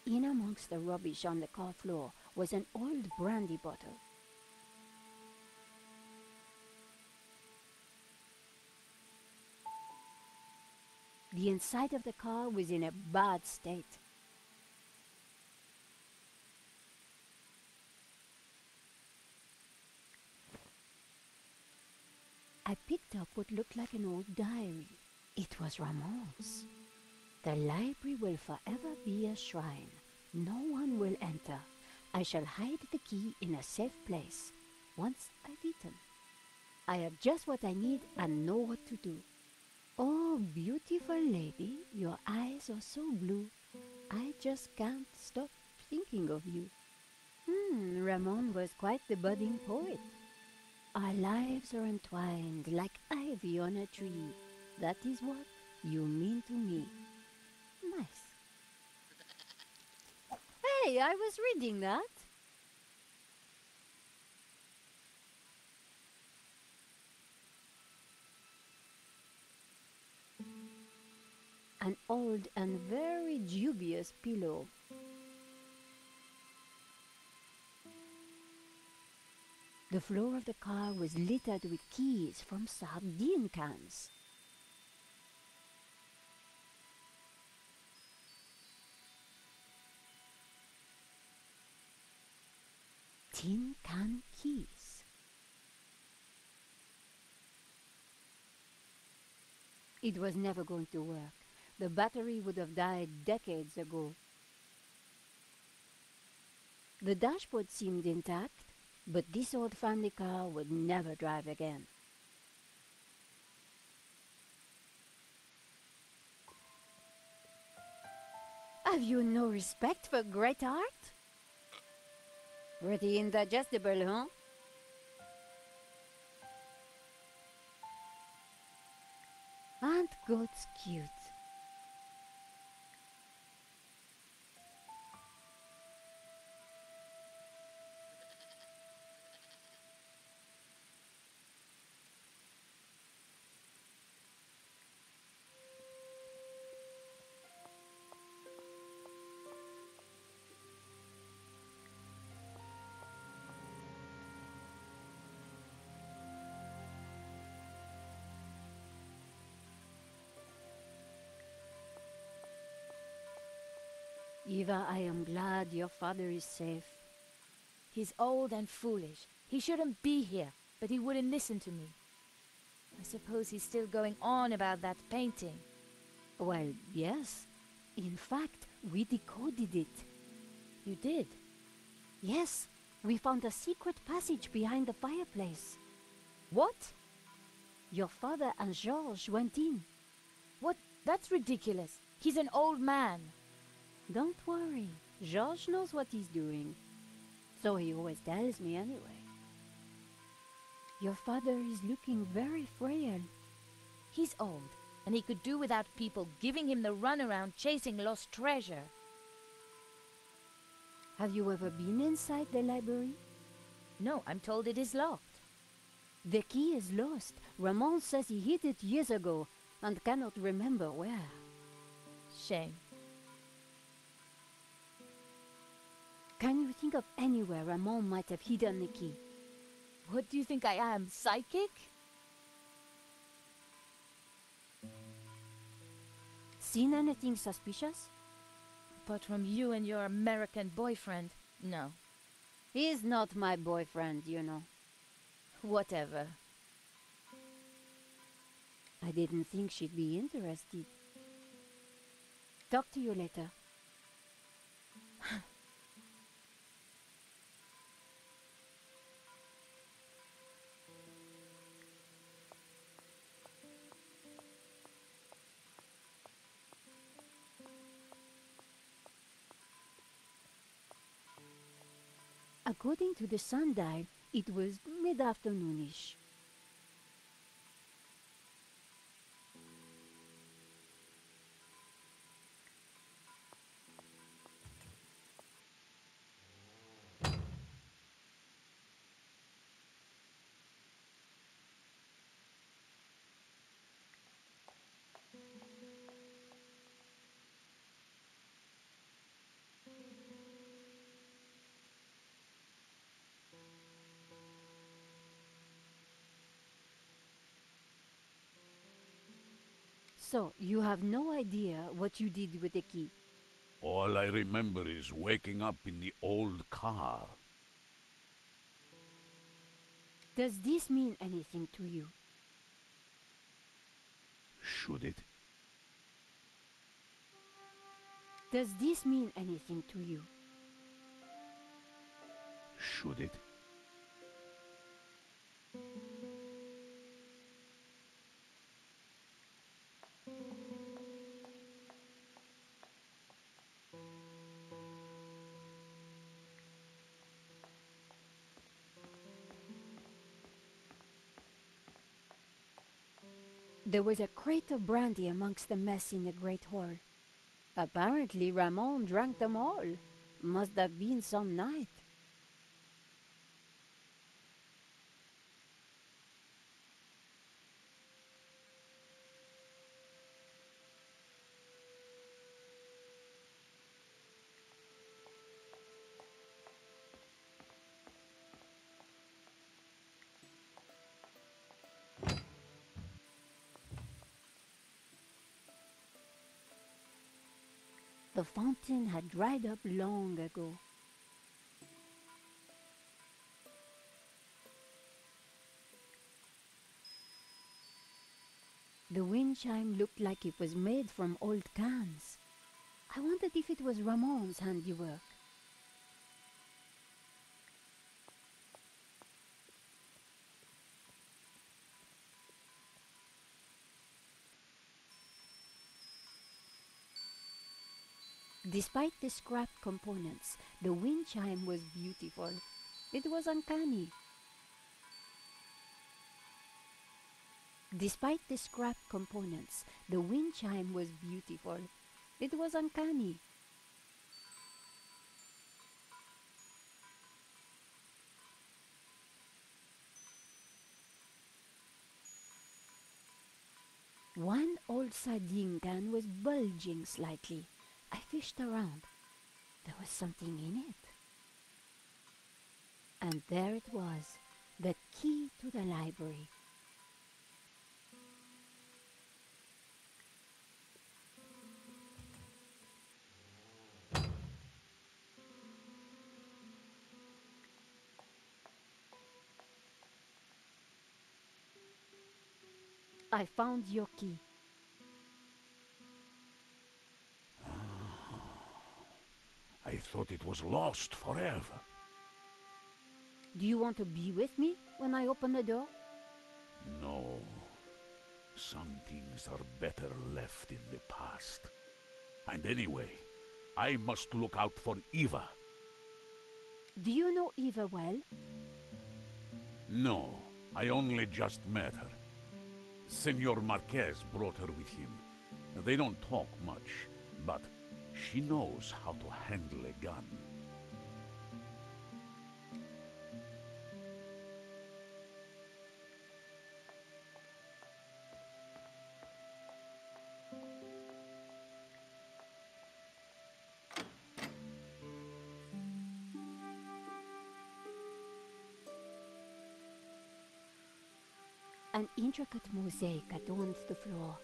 In amongst the rubbish on the car floor was an old brandy bottle. The inside of the car was in a bad state. I picked up what looked like an old diary. It was Ramon's. The library will forever be a shrine. No one will enter. I shall hide the key in a safe place. Once I've eaten. I have just what I need and know what to do. Oh, beautiful lady, your eyes are so blue. I just can't stop thinking of you. Ramon was quite the budding poet. Our lives are entwined like ivy on a tree. That is what you mean to me. Nice. Hey, I was reading that. An old and very dubious pillow. The floor of the car was littered with keys from sardine cans. Tin can keys. It was never going to work. The battery would have died decades ago. The dashboard seemed intact, but this old family car would never drive again. Have you no respect for great art? Pretty indigestible, huh? Aren't goats cute? Eva, I am glad your father is safe. He's old and foolish. He shouldn't be here, but he wouldn't listen to me. I suppose he's still going on about that painting. Well, yes. In fact, we decoded it. You did? Yes, we found a secret passage behind the fireplace. What? Your father and Georges went in. What? That's ridiculous. He's an old man. Don't worry, Georges knows what he's doing. So he always tells me anyway. Your father is looking very frail. He's old, and he could do without people giving him the runaround chasing lost treasure. Have you ever been inside the library? No, I'm told it is locked. The key is lost. Ramon says he hid it years ago and cannot remember where. Shame. Can you think of anywhere Ramon might have hidden the key? What do you think I am, psychic? Seen anything suspicious? Apart from you and your American boyfriend, no. He's not my boyfriend, you know. Whatever. I didn't think she'd be interested. Talk to you later. According to the sundial, it was mid-afternoonish. So, you have no idea what you did with the key? All I remember is waking up in the old car. Does this mean anything to you? Should it? Does this mean anything to you? Should it? There was a crate of brandy amongst the mess in the great hall. Apparently Ramon drank them all. Must have been some night. The fountain had dried up long ago. The wind chime looked like it was made from old cans. I wondered if it was Ramon's handiwork. Despite the scrapped components, the wind chime was beautiful. It was uncanny. Despite the scrapped components, the wind chime was beautiful. It was uncanny. One old sardine can was bulging slightly. I fished around. There was something in it. And there it was, the key to the library. I found your key. I thought it was lost forever. Do you want to be with me when I open the door? No. Some things are better left in the past. And anyway, I must look out for Eva. Do you know Eva well? No, I only just met her. Senor Marquez brought her with him. They don't talk much, but she knows how to handle a gun. An intricate mosaic adorns the floor.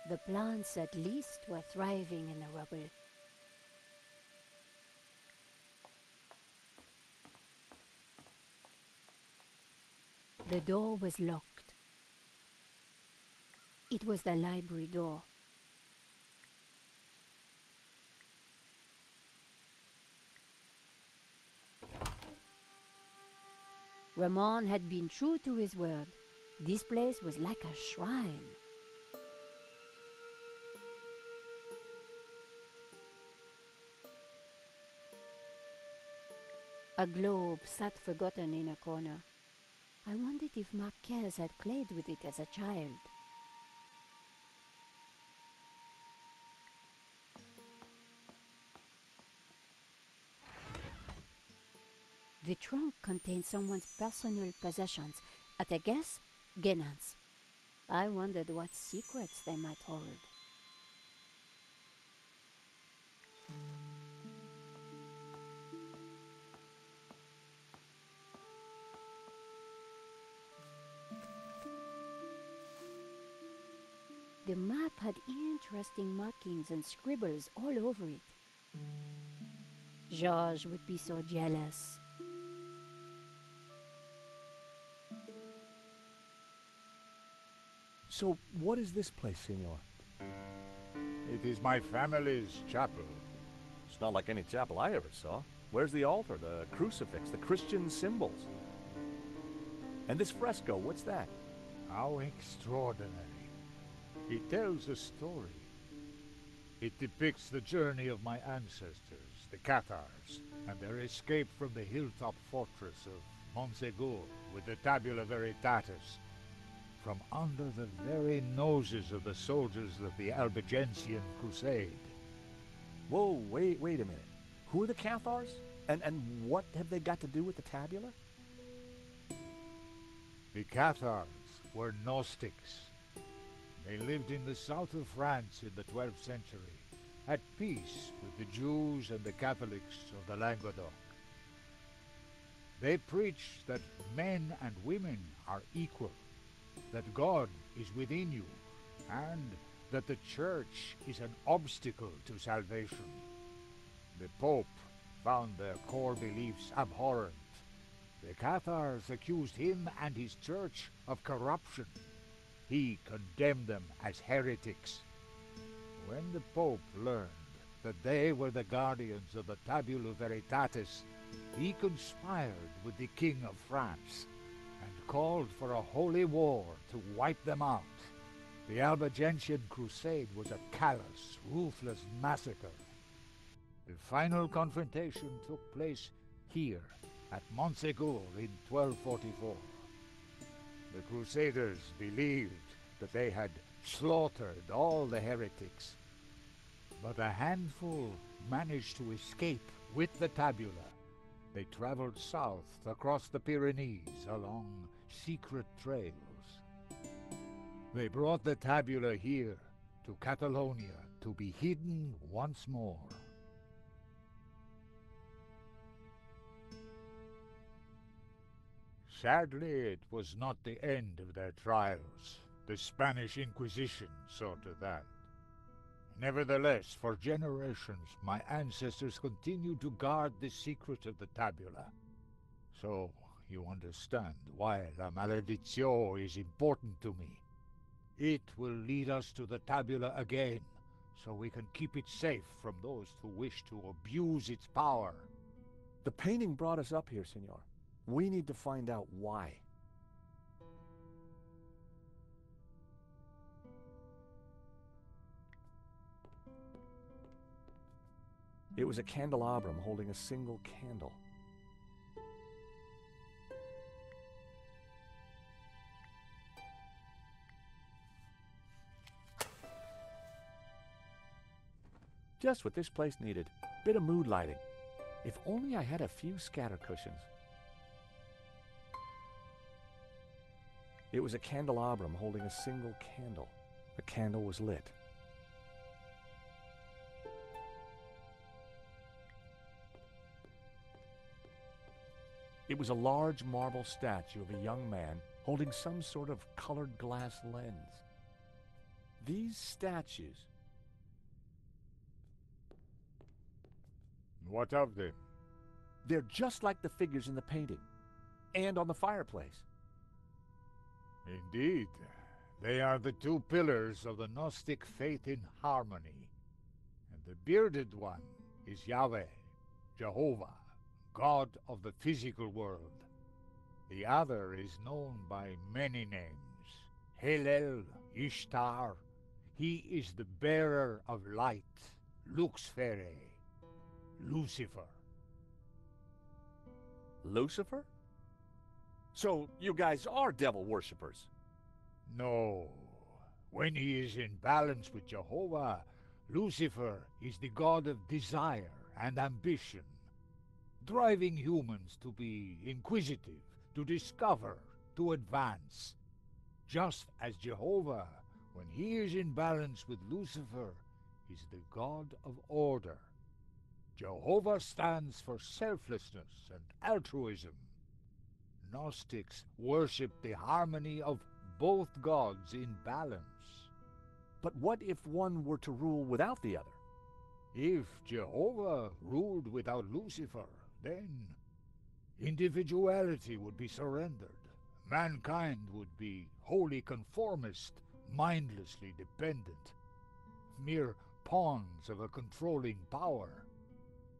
The plants at least were thriving in the rubble. The door was locked. It was the library door. Ramon had been true to his word. This place was like a shrine. A globe sat forgotten in a corner. I wondered if Marquez had played with it as a child. The trunk contained someone's personal possessions. At a guess, Genan's. I wondered what secrets they might hold. The map had interesting markings and scribbles all over it. Georges would be so jealous. So, what is this place, senor? It is my family's chapel. It's not like any chapel I ever saw. Where's the altar, the crucifix, the Christian symbols? And this fresco, what's that? How extraordinary. It tells a story. It depicts the journey of my ancestors, the Cathars, and their escape from the hilltop fortress of Montsegur with the Tabula Veritatis, from under the very noses of the soldiers of the Albigensian Crusade. Whoa, wait a minute. Who are the Cathars? And what have they got to do with the tabula? The Cathars were Gnostics. They lived in the south of France in the 12th century, at peace with the Jews and the Catholics of the Languedoc. They preached that men and women are equal, that God is within you, and that the Church is an obstacle to salvation. The Pope found their core beliefs abhorrent. The Cathars accused him and his Church of corruption. He condemned them as heretics. When the Pope learned that they were the guardians of the Tabula Veritatis, he conspired with the King of France and called for a holy war to wipe them out. The Albigensian Crusade was a callous, ruthless massacre. The final confrontation took place here, at Montsegur in 1244. The Crusaders believed that they had slaughtered all the heretics, but a handful managed to escape with the tabula. They traveled south across the Pyrenees along secret trails. They brought the tabula here to Catalonia to be hidden once more. Sadly, it was not the end of their trials. The Spanish Inquisition saw to that. Nevertheless, for generations, my ancestors continued to guard the secret of the tabula. So, you understand why La Maledictio is important to me. It will lead us to the tabula again, so we can keep it safe from those who wish to abuse its power. The painting brought us up here, senor. We need to find out why. It was a candelabrum holding a single candle. Just what this place needed. Bit of mood lighting. If only I had a few scatter cushions. It was a candelabrum holding a single candle. The candle was lit. It was a large marble statue of a young man holding some sort of colored glass lens. These statues... What of them? They're just like the figures in the painting, and on the fireplace. Indeed, they are the two pillars of the Gnostic faith in harmony. And the bearded one is Yahweh, Jehovah, God of the physical world. The other is known by many names. Hillel, Ishtar. He is the bearer of light, Luxfere, Lucifer. Lucifer? So you guys are devil worshippers? No. When he is in balance with Jehovah, Lucifer is the god of desire and ambition, driving humans to be inquisitive, to discover, to advance. Just as Jehovah, when he is in balance with Lucifer, is the god of order. Jehovah stands for selflessness and altruism. Gnostics worship the harmony of both gods in balance. But what if one were to rule without the other? If Jehovah ruled without Lucifer, then individuality would be surrendered. Mankind would be wholly conformist, mindlessly dependent, mere pawns of a controlling power.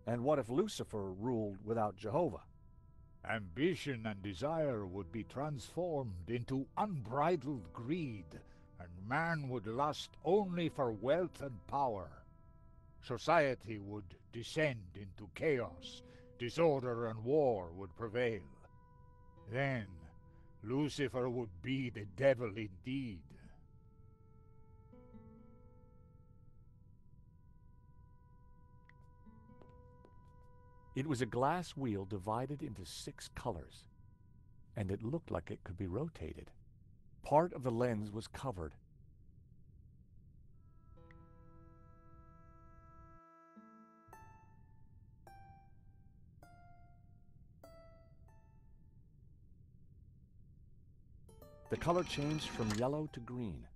And what if Lucifer ruled without Jehovah? Ambition and desire would be transformed into unbridled greed, and man would lust only for wealth and power. Society would descend into chaos, disorder and war would prevail. Then Lucifer would be the devil indeed. It was a glass wheel divided into 6 colors, and it looked like it could be rotated. Part of the lens was covered. The color changed from yellow to green.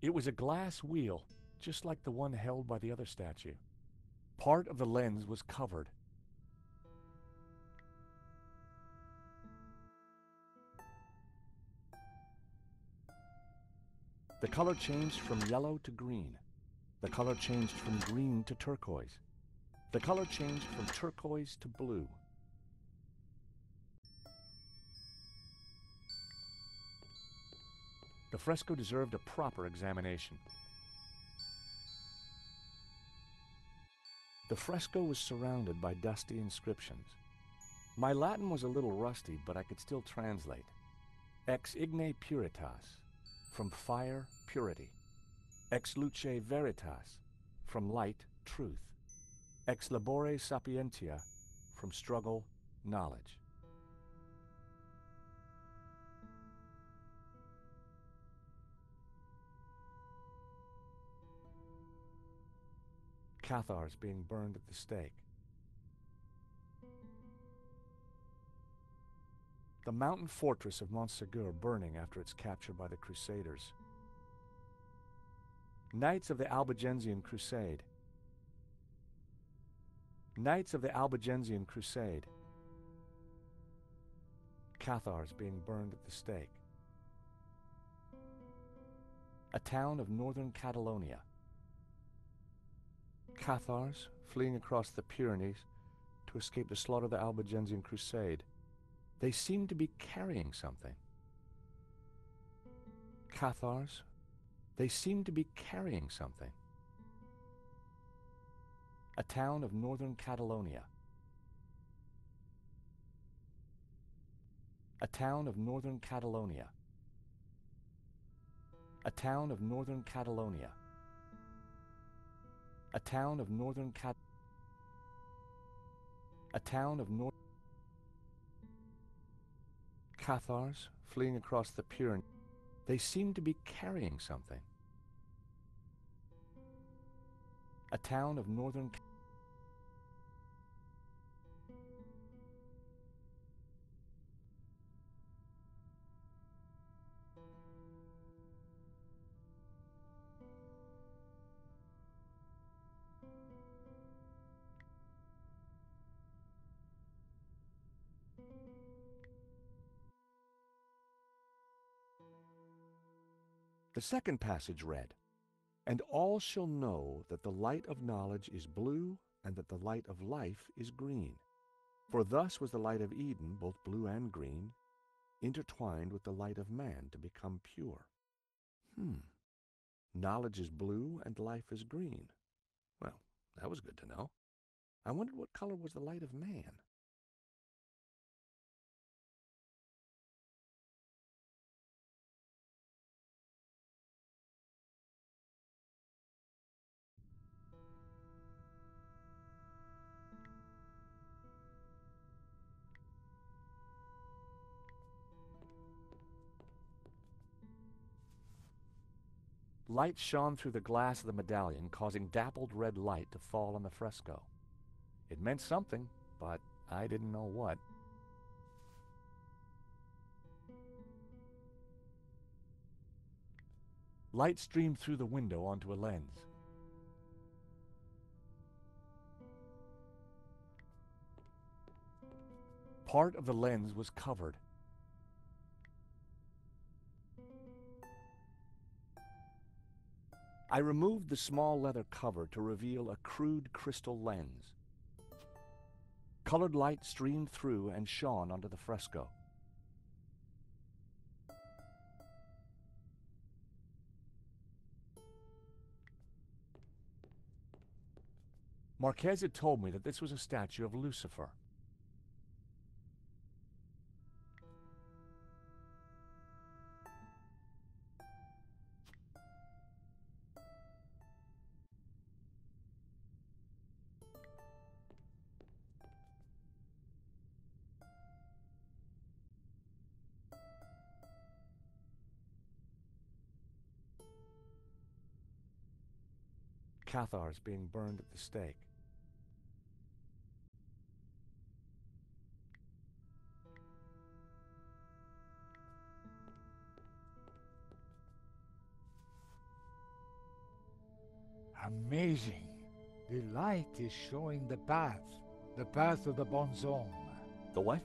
It was a glass wheel, just like the one held by the other statue. Part of the lens was covered. The color changed from yellow to green. The color changed from green to turquoise. The color changed from turquoise to blue. The fresco deserved a proper examination. The fresco was surrounded by dusty inscriptions. My Latin was a little rusty, but I could still translate. Ex igne puritas, from fire, purity. Ex luce veritas, from light, truth. Ex labore sapientia, from struggle, knowledge. Cathars being burned at the stake. The mountain fortress of Montsegur burning after its capture by the Crusaders. Knights of the Albigensian Crusade. Knights of the Albigensian Crusade. Cathars being burned at the stake. A town of northern Catalonia. Cathars fleeing across the Pyrenees to escape the slaughter of the Albigensian Crusade. They seemed to be carrying something. Cathars, they seemed to be carrying something. A town of northern Catalonia. A town of northern Catalonia. A town of northern Catalonia. A town of northern A town of north. Cathars fleeing across the Pyrenees. They seemed to be carrying something. A town of northern. The second passage read, "And all shall know that the light of knowledge is blue, and that the light of life is green. For thus was the light of Eden, both blue and green, intertwined with the light of man to become pure." Knowledge is blue and life is green. Well, that was good to know. I wondered what color was the light of man. Light shone through the glass of the medallion, causing dappled red light to fall on the fresco. It meant something, but I didn't know what. Light streamed through the window onto a lens. Part of the lens was covered. I removed the small leather cover to reveal a crude crystal lens. Colored light streamed through and shone onto the fresco. Marquez had told me that this was a statue of Lucifer. Cathars being burned at the stake. Amazing. The light is showing the path of the bonzom. The what?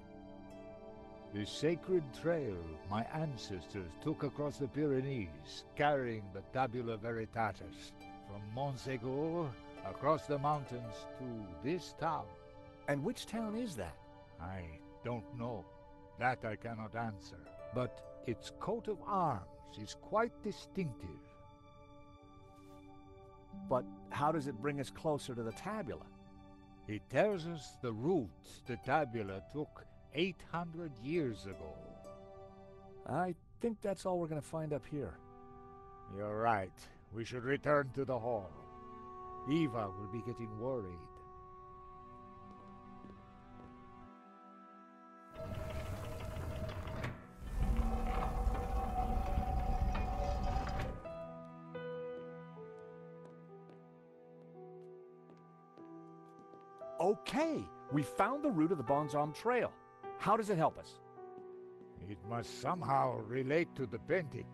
The sacred trail my ancestors took across the Pyrenees, carrying the Tabula Veritatis, from Montségur across the mountains to this town. And which town is that? I don't know. That I cannot answer. But its coat of arms is quite distinctive. But how does it bring us closer to the tabula? It tells us the route the tabula took 800 years ago. I think that's all we're going to find up here. You're right. We should return to the hall. Eva will be getting worried. Okay, we found the route of the Bonzom Trail. How does it help us? It must somehow relate to the painting.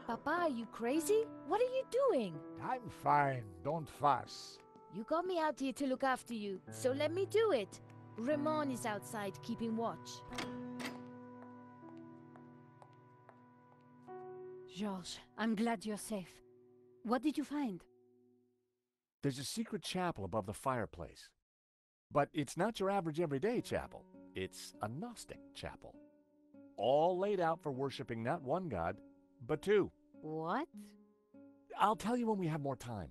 Papa, are you crazy? What are you doing? I'm fine, don't fuss. You got me out here to look after you, so let me do it. Ramon is outside keeping watch. Georges, I'm glad you're safe. What did you find? There's a secret chapel above the fireplace. But it's not your average everyday chapel. It's a Gnostic chapel. All laid out for worshiping not one god, but two. What? I'll tell you when we have more time.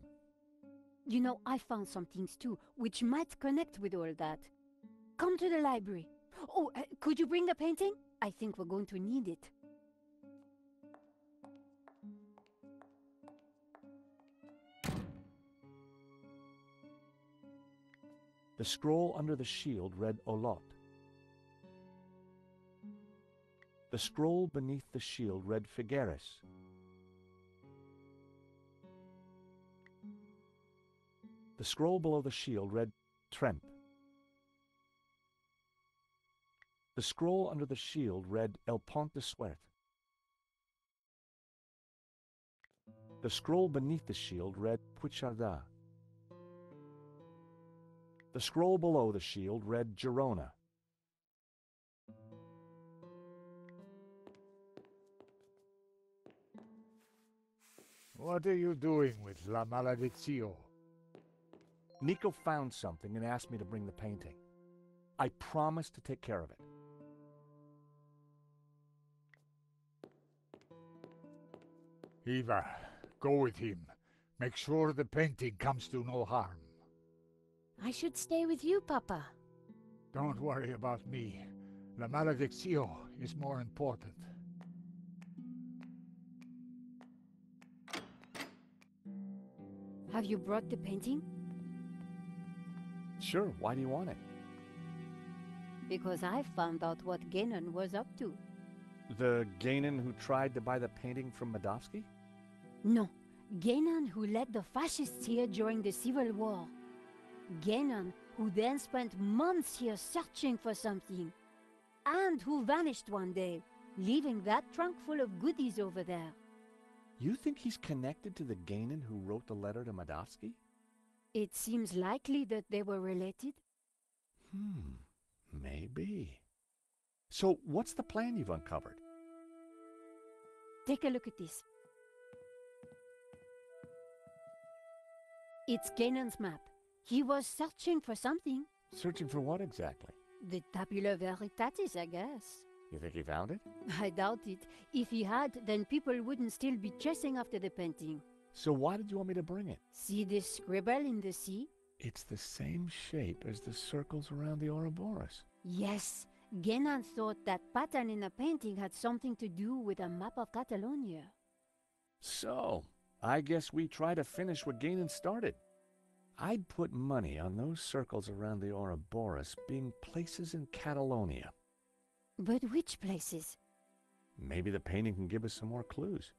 You know, I found some things too, which might connect with all that. Come to the library. Oh, could you bring the painting? I think we're going to need it. The scroll under the shield read Olot. The scroll beneath the shield read Figueres. The scroll below the shield read Tremp. The scroll under the shield read El Pont de Suert. The scroll beneath the shield read Puigcerdà. The scroll below the shield read Girona. What are you doing with La Malediccio? Nico found something and asked me to bring the painting. I promised to take care of it. Eva, go with him. Make sure the painting comes to no harm. I should stay with you, Papa. Don't worry about me. La Malediccio is more important. Have you brought the painting? Sure, why do you want it? Because I found out what Guénon was up to. The Guénon who tried to buy the painting from Medovsky? No, Guénon who led the fascists here during the Civil War. Ganon, who then spent months here searching for something, and who vanished one day, leaving that trunk full of goodies over there. You think he's connected to the Ganon who wrote the letter to Madovsky? It seems likely that they were related. Maybe. So what's the plan you've uncovered? Take a look at this. It's Ganon's map. He was searching for something. Searching for what exactly? The Tabula Veritatis, I guess. You think he found it? I doubt it. If he had, then people wouldn't still be chasing after the painting. So why did you want me to bring it? See this scribble in the sea? It's the same shape as the circles around the Ouroboros. Yes. Ganon thought that pattern in the painting had something to do with a map of Catalonia. So, I guess we try to finish what Ganon started. I'd put money on those circles around the Ouroboros being places in Catalonia. But which places? Maybe the painting can give us some more clues.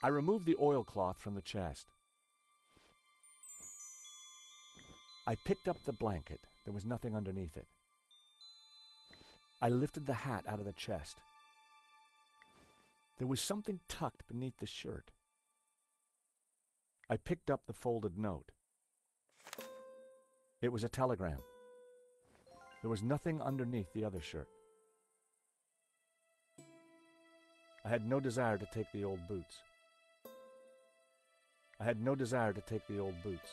I removed the oilcloth from the chest. I picked up the blanket. There was nothing underneath it. I lifted the hat out of the chest. There was something tucked beneath the shirt. I picked up the folded note. It was a telegram. There was nothing underneath the other shirt. I had no desire to take the old boots. I had no desire to take the old boots.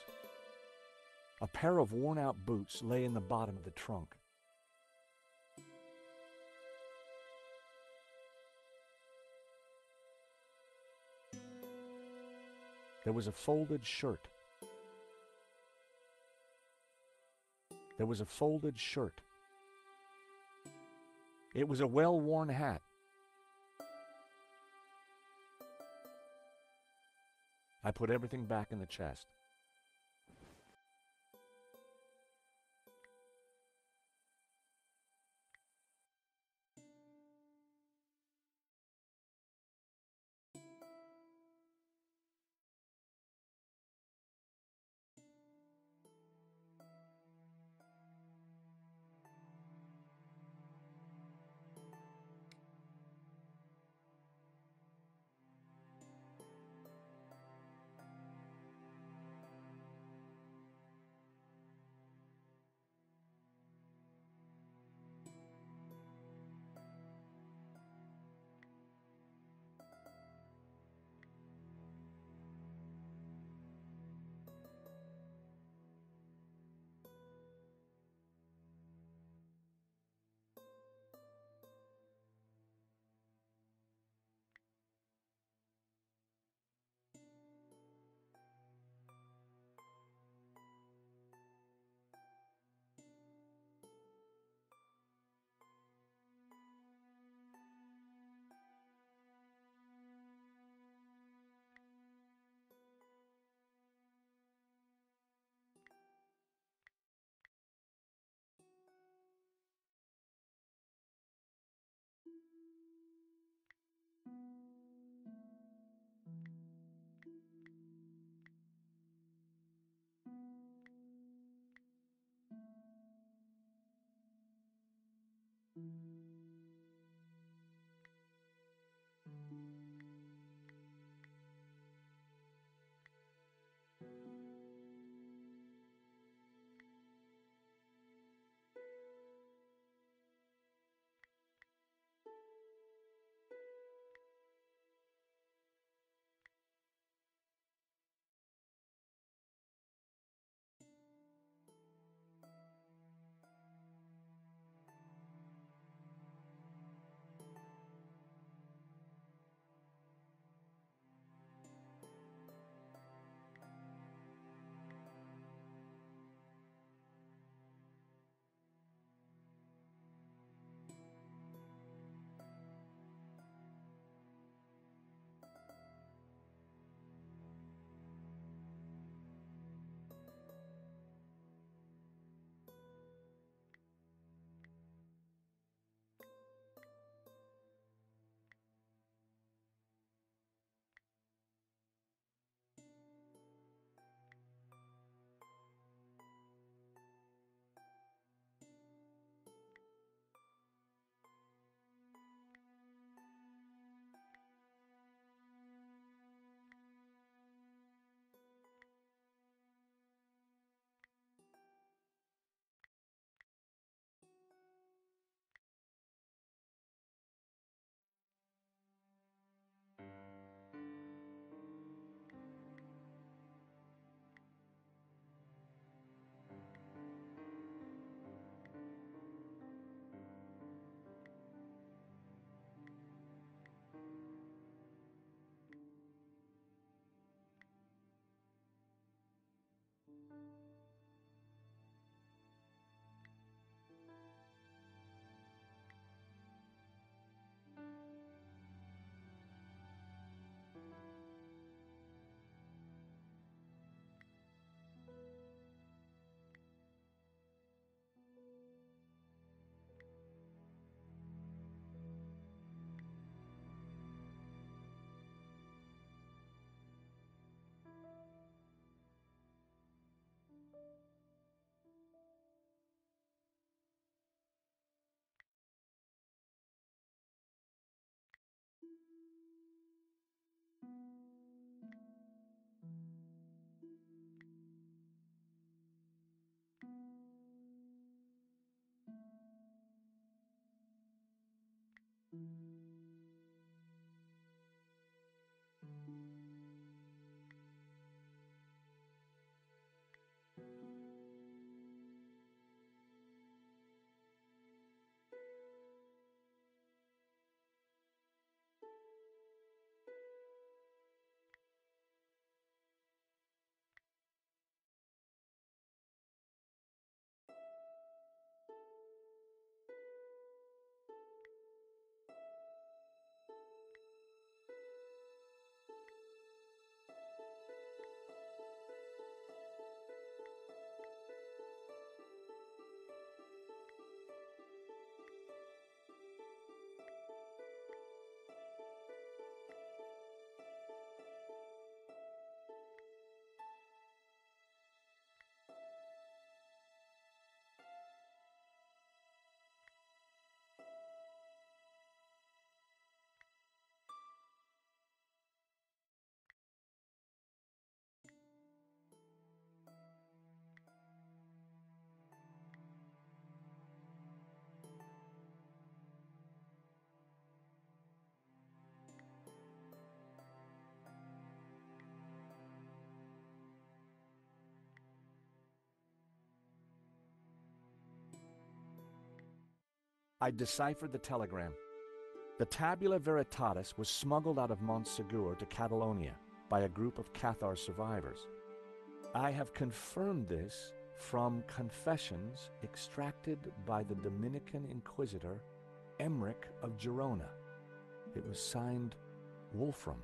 A pair of worn-out boots lay in the bottom of the trunk. There was a folded shirt. There was a folded shirt. It was a well-worn hat. I put everything back in the chest. I deciphered the telegram. The Tabula Veritatis was smuggled out of Montsegur to Catalonia by a group of Cathar survivors. I have confirmed this from confessions extracted by the Dominican Inquisitor Emmerich of Girona. It was signed Wolfram.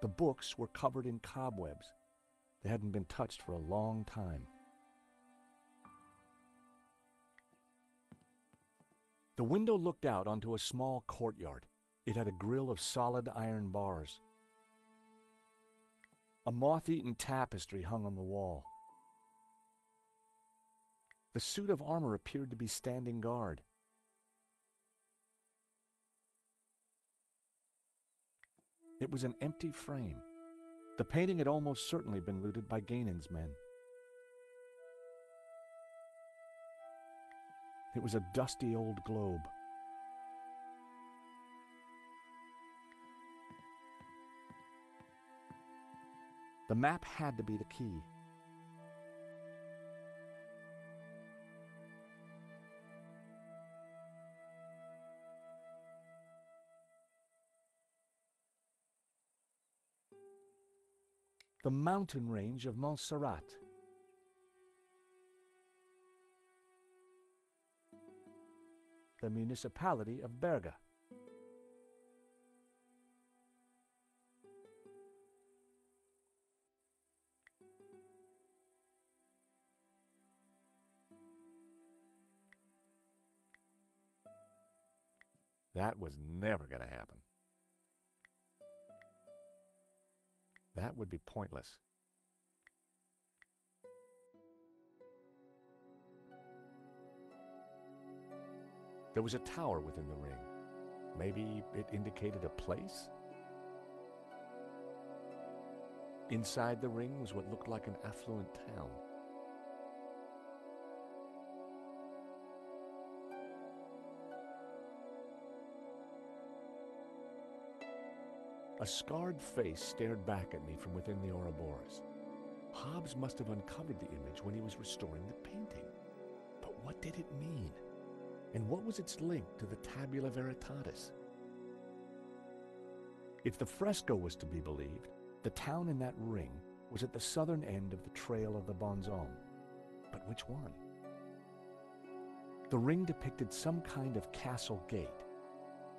The books were covered in cobwebs. They hadn't been touched for a long time. The window looked out onto a small courtyard. It had a grille of solid iron bars. A moth-eaten tapestry hung on the wall. The suit of armor appeared to be standing guard. It was an empty frame. The painting had almost certainly been looted by Gainan's men. It was a dusty old globe. The map had to be the key. The mountain range of Montserrat. The municipality of Berga. That was never going to happen. That would be pointless. There was a tower within the ring. Maybe it indicated a place? Inside the ring was what looked like an affluent town. A scarred face stared back at me from within the Ouroboros. Hobbes must have uncovered the image when he was restoring the painting. But what did it mean? And what was its link to the Tabula Veritatis? If the fresco was to be believed, the town in that ring was at the southern end of the Trail of the Bonzome. But which one? The ring depicted some kind of castle gate.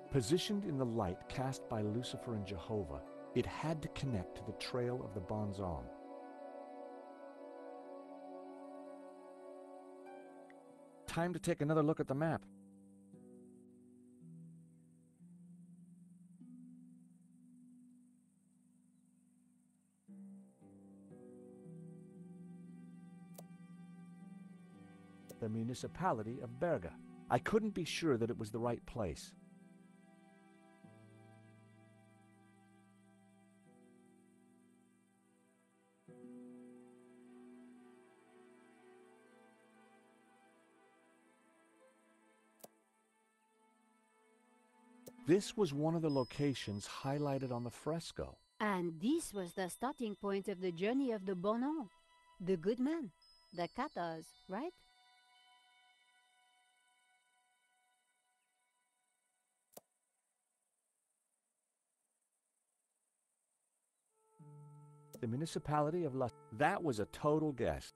Positioned in the light cast by Lucifer and Jehovah, it had to connect to the Trail of the Bonzome. Time to take another look at the map. The municipality of Berga. I couldn't be sure that it was the right place. This was one of the locations highlighted on the fresco. And this was the starting point of the journey of the Bonon, the good men, the Cathars, right? The municipality of La... That was a total guess.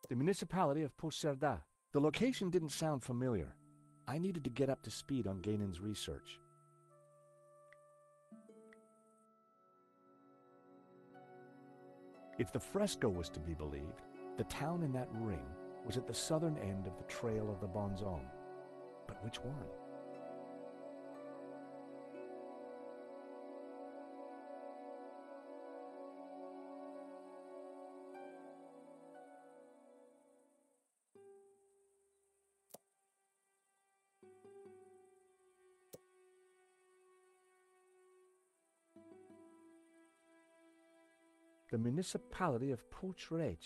The municipality of Puigcerdà. The location didn't sound familiar. I needed to get up to speed on Gainan's research. If the fresco was to be believed, the town in that ring was at the southern end of the Trail of the Bonzome. But which one? The municipality of Puigreig.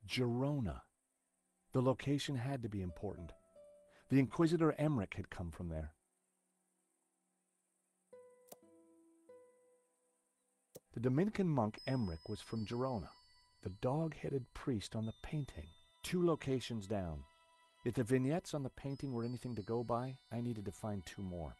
Girona. The location had to be important. The Inquisitor Emmerich had come from there. The Dominican monk Emmerich was from Girona. The dog-headed priest on the painting. 2 locations down. If the vignettes on the painting were anything to go by, I needed to find 2 more.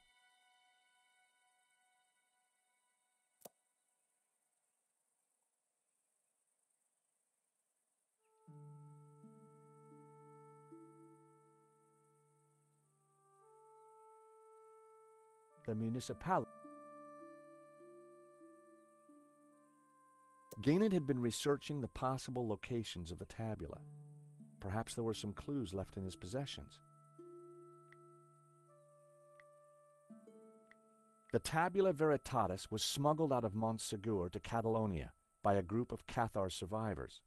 The municipality. Gaynor had been researching the possible locations of the tabula. Perhaps there were some clues left in his possessions. The Tabula Veritatis was smuggled out of Montsegur to Catalonia by a group of Cathar survivors.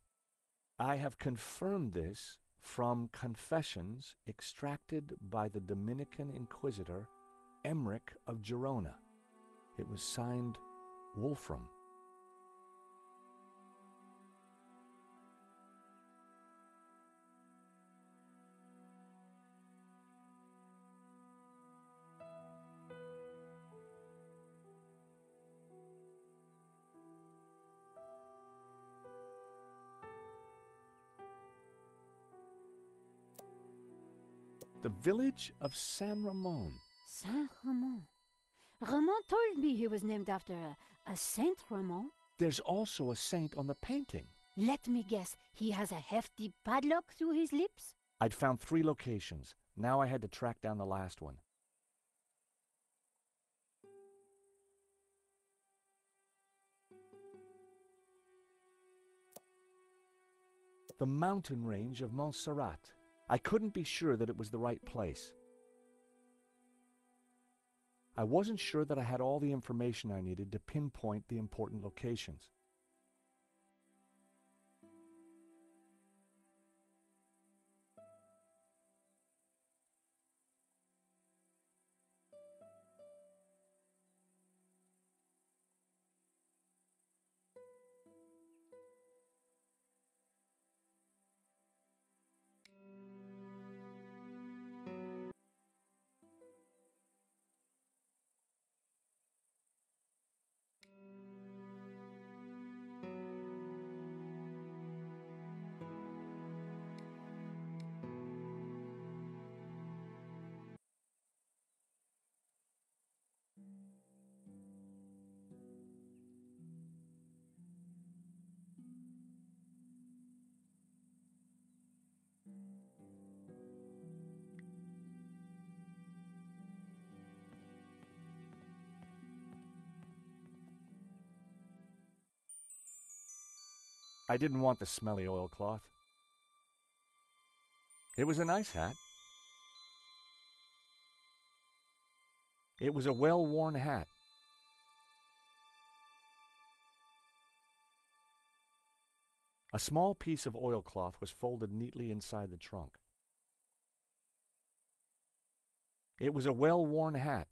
I have confirmed this from confessions extracted by the Dominican Inquisitor Emmerich of Girona. It was signed Wolfram. The village of San Ramon. Saint Ramon. Ramon told me he was named after a Saint Ramon. There's also a saint on the painting. Let me guess, he has a hefty padlock through his lips? I'd found 3 locations. Now I had to track down the last one. The mountain range of Montserrat. I couldn't be sure that it was the right place. I wasn't sure that I had all the information I needed to pinpoint the important locations. I didn't want the smelly oilcloth. It was a nice hat. It was a well-worn hat. A small piece of oilcloth was folded neatly inside the trunk. It was a well-worn hat.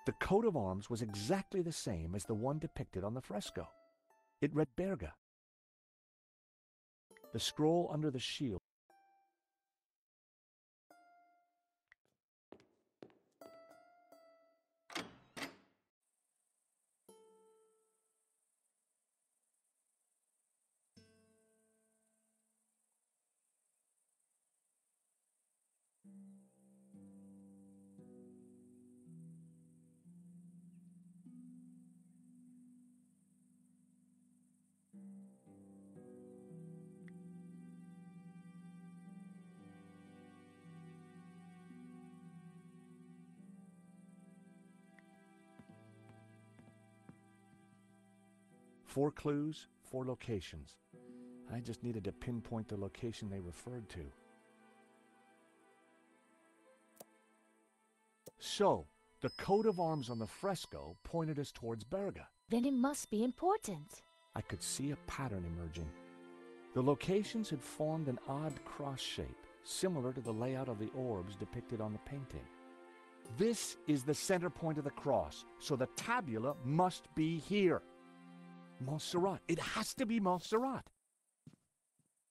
The coat of arms was exactly the same as the one depicted on the fresco. It read Berga. The scroll under the shield. 4 clues, 4 locations. I just needed to pinpoint the location they referred to. So, the coat of arms on the fresco pointed us towards Berga. Then it must be important. I could see a pattern emerging. The locations had formed an odd cross shape, similar to the layout of the orbs depicted on the painting. This is the center point of the cross, so the tabula must be here. Montserrat. It has to be Montserrat.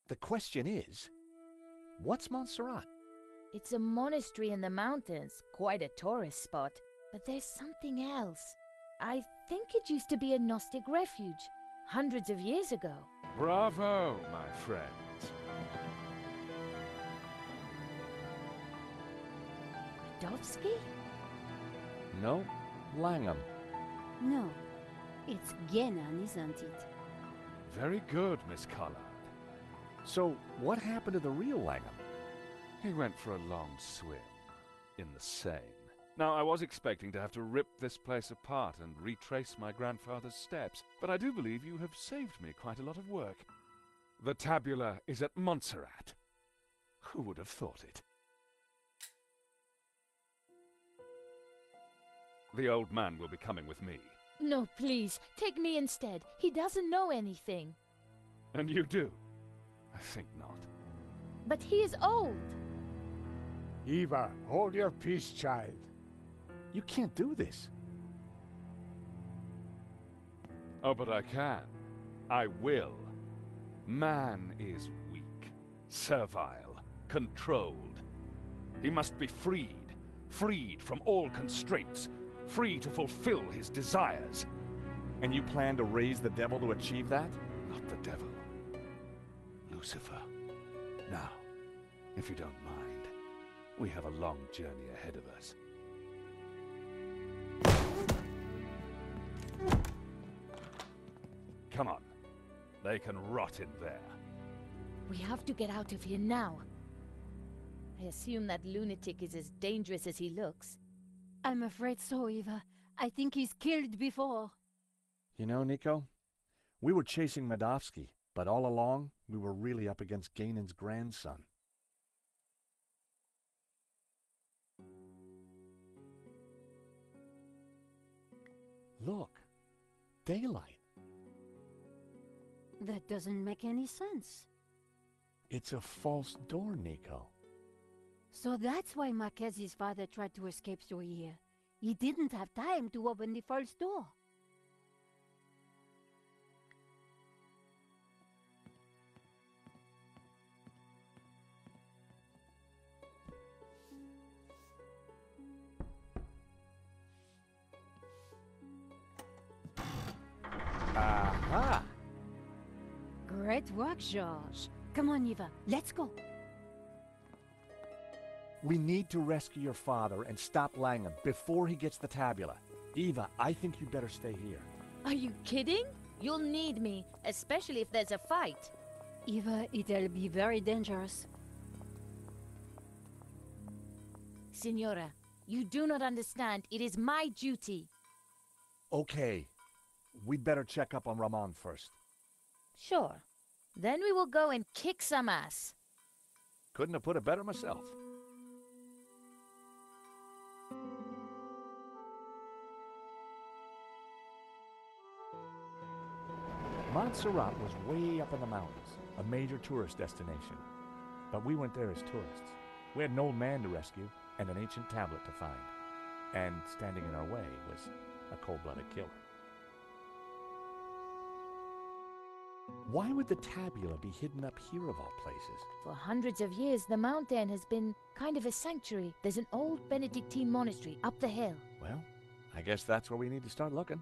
The question is, what's Montserrat? It's a monastery in the mountains, quite a tourist spot. But there's something else. I think it used to be a Gnostic refuge, hundreds of years ago. Bravo, my friends. Dovsky? No, Langham. No, it's Genan, isn't it? Very good, Miss Collard. So, what happened to the real Langham? He went for a long swim in the Seine. Now, I was expecting to have to rip this place apart and retrace my grandfather's steps, but I do believe you have saved me quite a lot of work. The tabula is at Montserrat. Who would have thought it? The old man will be coming with me. No, please, take me instead. He doesn't know anything. And you do? I think not. But he is old. Eva, hold your peace, child. You can't do this. Oh, but I can. I will. Man is weak, servile, controlled. He must be freed from all constraints, free to fulfill his desires. And you plan to raise the devil to achieve that? Not the devil. Lucifer. Now, if you don't mind, we have a long journey ahead of us. Come on. They can rot in there. We have to get out of here now. I assume that lunatic is as dangerous as he looks. I'm afraid so, Eva. I think he's killed before. You know, Nico, we were chasing Medovsky, but all along, we were really up against Ganon's grandson. Look, daylight. That doesn't make any sense. It's a false door, Nico. So that's why Marquez's father tried to escape through here. He didn't have time to open the false door. Aha! Great work, George. Come on, Eva, let's go. We need to rescue your father and stop Langham before he gets the tabula. Eva, I think you better stay here. Are you kidding? You'll need me, especially if there's a fight. Eva, it'll be very dangerous. Signora, you do not understand. It is my duty. Okay. We'd better check up on Ramon first. Sure. Then we will go and kick some ass. Couldn't have put it better myself. Montserrat was way up in the mountains, a major tourist destination. But we went there as tourists. We had an old man to rescue and an ancient tablet to find. And standing in our way was a cold-blooded killer. Why would the tabula be hidden up here of all places? For hundreds of years, the mountain has been kind of a sanctuary. There's an old Benedictine monastery up the hill. Well, I guess that's where we need to start looking.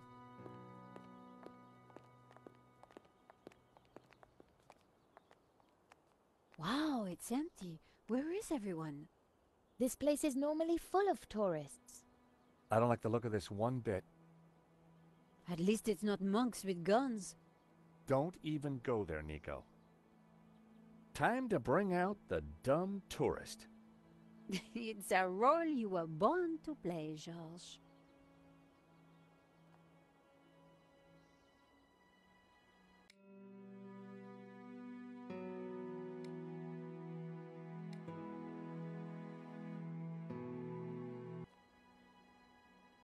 Wow, it's empty. Where is everyone? This place is normally full of tourists. I don't like the look of this one bit. At least it's not monks with guns. Don't even go there, Nico. Time to bring out the dumb tourist. It's a role you were born to play, Georges.